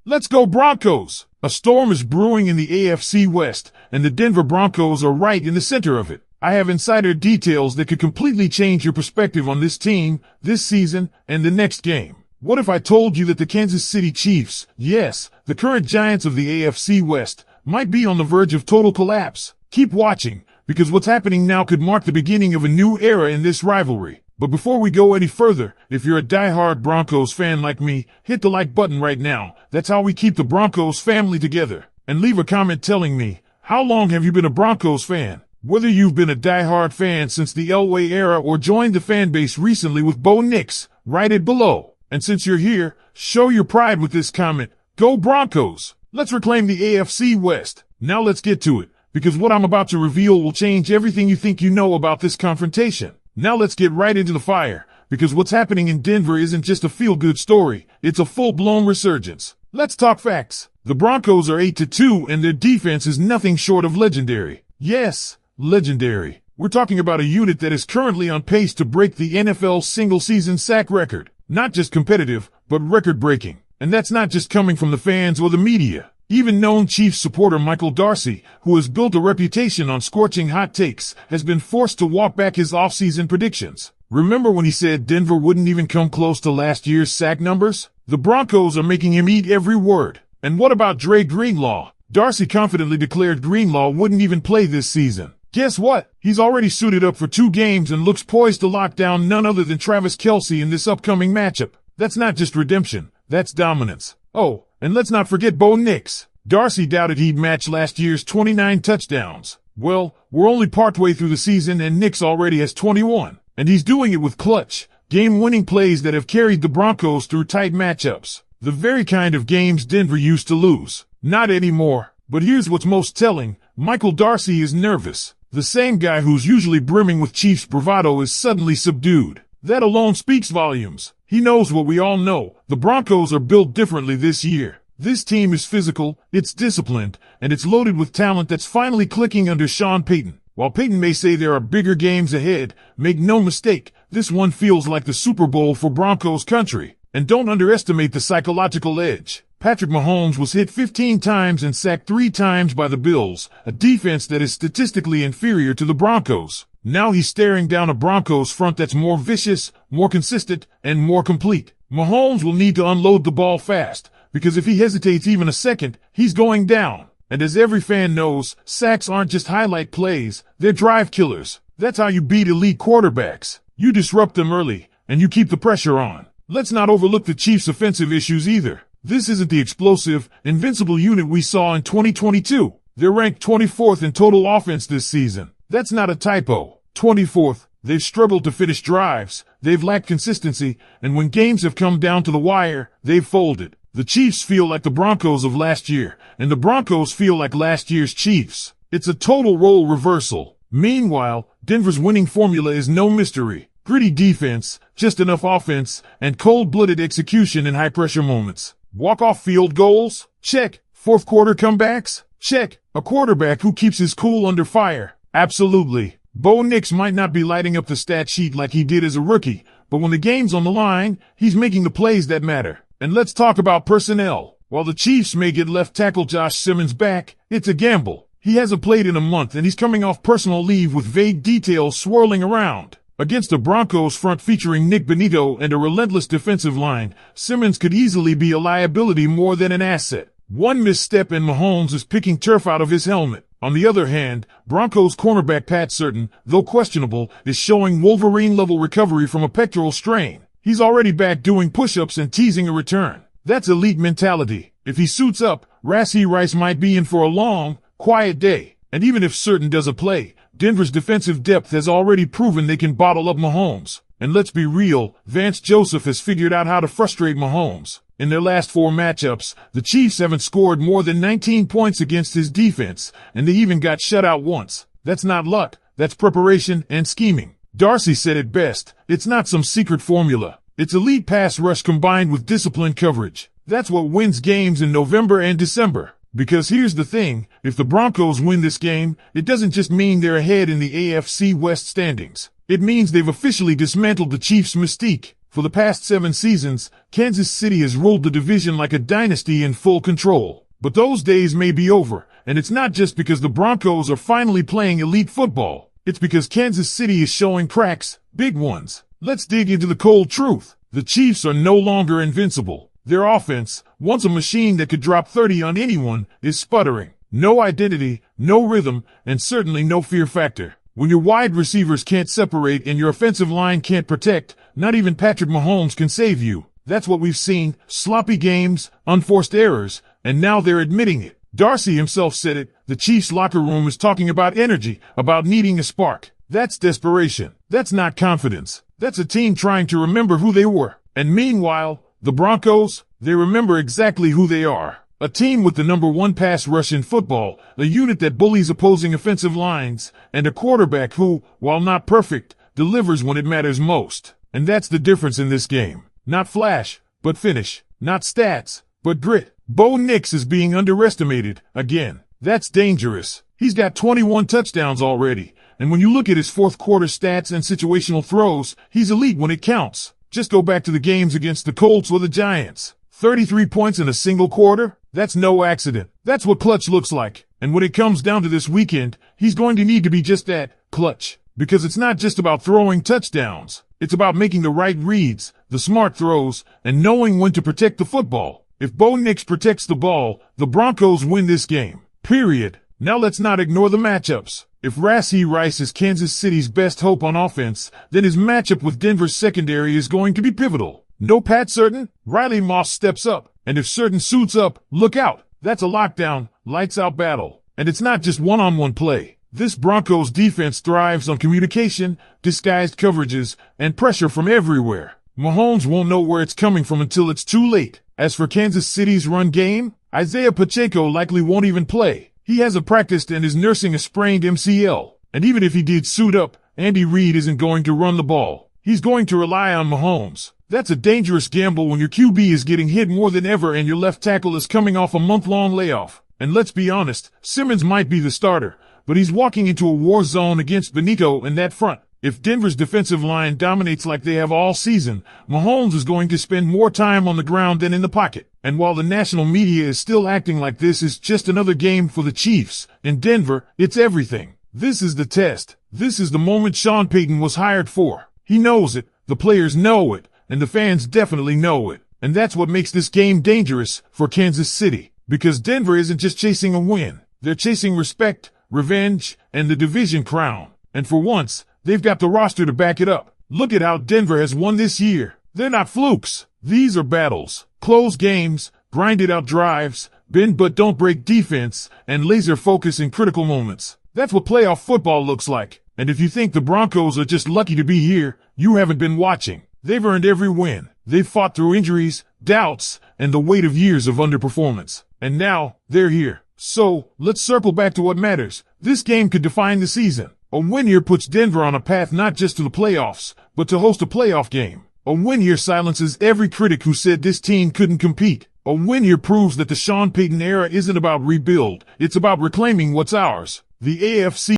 Let's go Broncos! A storm is brewing in the AFC West, and the Denver Broncos are right in the center of it. I have insider details that could completely change your perspective on this team, this season, and the next game. What if I told you that the Kansas City Chiefs, yes, the current giants of the AFC West, might be on the verge of total collapse? Keep watching, because what's happening now could mark the beginning of a new era in this rivalry. But before we go any further, if you're a diehard Broncos fan like me, hit the like button right now. That's how we keep the Broncos family together. And leave a comment telling me, how long have you been a Broncos fan? Whether you've been a diehard fan since the Elway era or joined the fan base recently with Bo Nix, write it below. And since you're here, show your pride with this comment. Go Broncos! Let's reclaim the AFC West. Now let's get to it, because what I'm about to reveal will change everything you think you know about this confrontation. Now let's get right into the fire, because what's happening in Denver isn't just a feel-good story, it's a full-blown resurgence. Let's talk facts. The Broncos are 8-2 and their defense is nothing short of legendary. Yes, legendary. We're talking about a unit that is currently on pace to break the NFL single-season sack record. Not just competitive, but record-breaking. And that's not just coming from the fans or the media. Even known Chiefs supporter Michael Darcy, who has built a reputation on scorching hot takes, has been forced to walk back his offseason predictions. Remember when he said Denver wouldn't even come close to last year's sack numbers? The Broncos are making him eat every word. And what about Dre Greenlaw? Darcy confidently declared Greenlaw wouldn't even play this season. Guess what? He's already suited up for 2 games and looks poised to lock down none other than Travis Kelce in this upcoming matchup. That's not just redemption, that's dominance. Oh, and let's not forget Bo Nix. Darcy doubted he'd match last year's 29 touchdowns. Well, we're only partway through the season and Nix already has 21. And he's doing it with clutch, game-winning plays that have carried the Broncos through tight matchups. The very kind of games Denver used to lose. Not anymore. But here's what's most telling. Michael Darcy is nervous. The same guy who's usually brimming with Chiefs bravado is suddenly subdued. That alone speaks volumes. He knows what we all know. The Broncos are built differently this year. This team is physical, it's disciplined, and it's loaded with talent that's finally clicking under Sean Payton. While Payton may say there are bigger games ahead, make no mistake, this one feels like the Super Bowl for Broncos country. And don't underestimate the psychological edge. Patrick Mahomes was hit 15 times and sacked 3 times by the Bills, a defense that is statistically inferior to the Broncos. Now he's staring down a Broncos front that's more vicious, more consistent, and more complete. Mahomes will need to unload the ball fast, because if he hesitates even a second, he's going down. And as every fan knows, sacks aren't just highlight plays, they're drive killers. That's how you beat elite quarterbacks. You disrupt them early, and you keep the pressure on. Let's not overlook the Chiefs' offensive issues either. This isn't the explosive, invincible unit we saw in 2022. They're ranked 24th in total offense this season. That's not a typo. 24th. They've struggled to finish drives, they've lacked consistency, and when games have come down to the wire, they've folded. The Chiefs feel like the Broncos of last year, and the Broncos feel like last year's Chiefs. It's a total role reversal. Meanwhile, Denver's winning formula is no mystery. Gritty defense, just enough offense, and cold-blooded execution in high-pressure moments. Walk-off field goals? Check. Fourth quarter comebacks? Check. A quarterback who keeps his cool under fire? Absolutely. Bo Nix might not be lighting up the stat sheet like he did as a rookie, but when the game's on the line, he's making the plays that matter. And let's talk about personnel. While the Chiefs may get left tackle Josh Simmons back, it's a gamble. He hasn't played in a month and he's coming off personal leave with vague details swirling around. Against a Broncos front featuring Nick Benito and a relentless defensive line, Simmons could easily be a liability more than an asset. One misstep and Mahomes is picking turf out of his helmet. On the other hand, Broncos cornerback Pat Certain, though questionable, is showing Wolverine-level recovery from a pectoral strain. He's already back doing push-ups and teasing a return. That's elite mentality. If he suits up, Rashee Rice might be in for a long, quiet day. And even if Certain doesn't play, Denver's defensive depth has already proven they can bottle up Mahomes. And let's be real, Vance Joseph has figured out how to frustrate Mahomes. In their last 4 matchups, the Chiefs haven't scored more than 19 points against his defense, and they even got shut out once. That's not luck, that's preparation and scheming. Darcy said it best, it's not some secret formula. It's elite pass rush combined with disciplined coverage. That's what wins games in November and December. Because here's the thing, if the Broncos win this game, it doesn't just mean they're ahead in the AFC West standings. It means they've officially dismantled the Chiefs' mystique. For the past 7 seasons, Kansas City has ruled the division like a dynasty in full control. But those days may be over, and it's not just because the Broncos are finally playing elite football. It's because Kansas City is showing cracks, big ones. Let's dig into the cold truth. The Chiefs are no longer invincible. Their offense, once a machine that could drop 30 on anyone, is sputtering. No identity, no rhythm, and certainly no fear factor. When your wide receivers can't separate and your offensive line can't protect, not even Patrick Mahomes can save you. That's what we've seen: sloppy games, unforced errors, and now they're admitting it. Darcy himself said it. The Chiefs locker room is talking about energy, about needing a spark. That's desperation. That's not confidence. That's a team trying to remember who they were. And meanwhile, the Broncos, they remember exactly who they are. A team with the #1 pass rush in football, a unit that bullies opposing offensive lines, and a quarterback who, while not perfect, delivers when it matters most. And that's the difference in this game. Not flash, but finish. Not stats, but grit. Bo Nix is being underestimated, again. That's dangerous. He's got 21 touchdowns already, and when you look at his fourth quarter stats and situational throws, he's elite when it counts. Just go back to the games against the Colts or the Giants. 33 points in a single quarter? That's no accident. That's what clutch looks like. And when it comes down to this weekend, he's going to need to be just that, clutch. Because it's not just about throwing touchdowns. It's about making the right reads, the smart throws, and knowing when to protect the football. If Bo Nix protects the ball, the Broncos win this game. Period. Now let's not ignore the matchups. If Rashee Rice is Kansas City's best hope on offense, then his matchup with Denver's secondary is going to be pivotal. No Pat Certain? Riley Moss steps up. And if Certain suits up, look out. That's a lockdown, lights-out battle. And it's not just one-on-one play. This Broncos defense thrives on communication, disguised coverages, and pressure from everywhere. Mahomes won't know where it's coming from until it's too late. As for Kansas City's run game, Isaiah Pacheco likely won't even play. He hasn't practiced and is nursing a sprained MCL. And even if he did suit up, Andy Reid isn't going to run the ball. He's going to rely on Mahomes. That's a dangerous gamble when your QB is getting hit more than ever and your left tackle is coming off a month-long layoff. And let's be honest, Simmons might be the starter, but he's walking into a war zone against Benito in that front. If Denver's defensive line dominates like they have all season, Mahomes is going to spend more time on the ground than in the pocket. And while the national media is still acting like this is just another game for the Chiefs, in Denver, it's everything. This is the test. This is the moment Sean Payton was hired for. He knows it, the players know it, and the fans definitely know it. And that's what makes this game dangerous for Kansas City. Because Denver isn't just chasing a win. They're chasing respect, revenge, and the division crown. And for once, they've got the roster to back it up. Look at how Denver has won this year. They're not flukes. These are battles. Close games, grinded out drives, bend but don't break defense, and laser focus in critical moments. That's what playoff football looks like. And if you think the Broncos are just lucky to be here, you haven't been watching. They've earned every win. They've fought through injuries, doubts, and the weight of years of underperformance. And now, they're here. So, let's circle back to what matters. This game could define the season. A win here puts Denver on a path not just to the playoffs, but to host a playoff game. A win here silences every critic who said this team couldn't compete. A win here proves that the Sean Payton era isn't about rebuild. It's about reclaiming what's ours. The AFC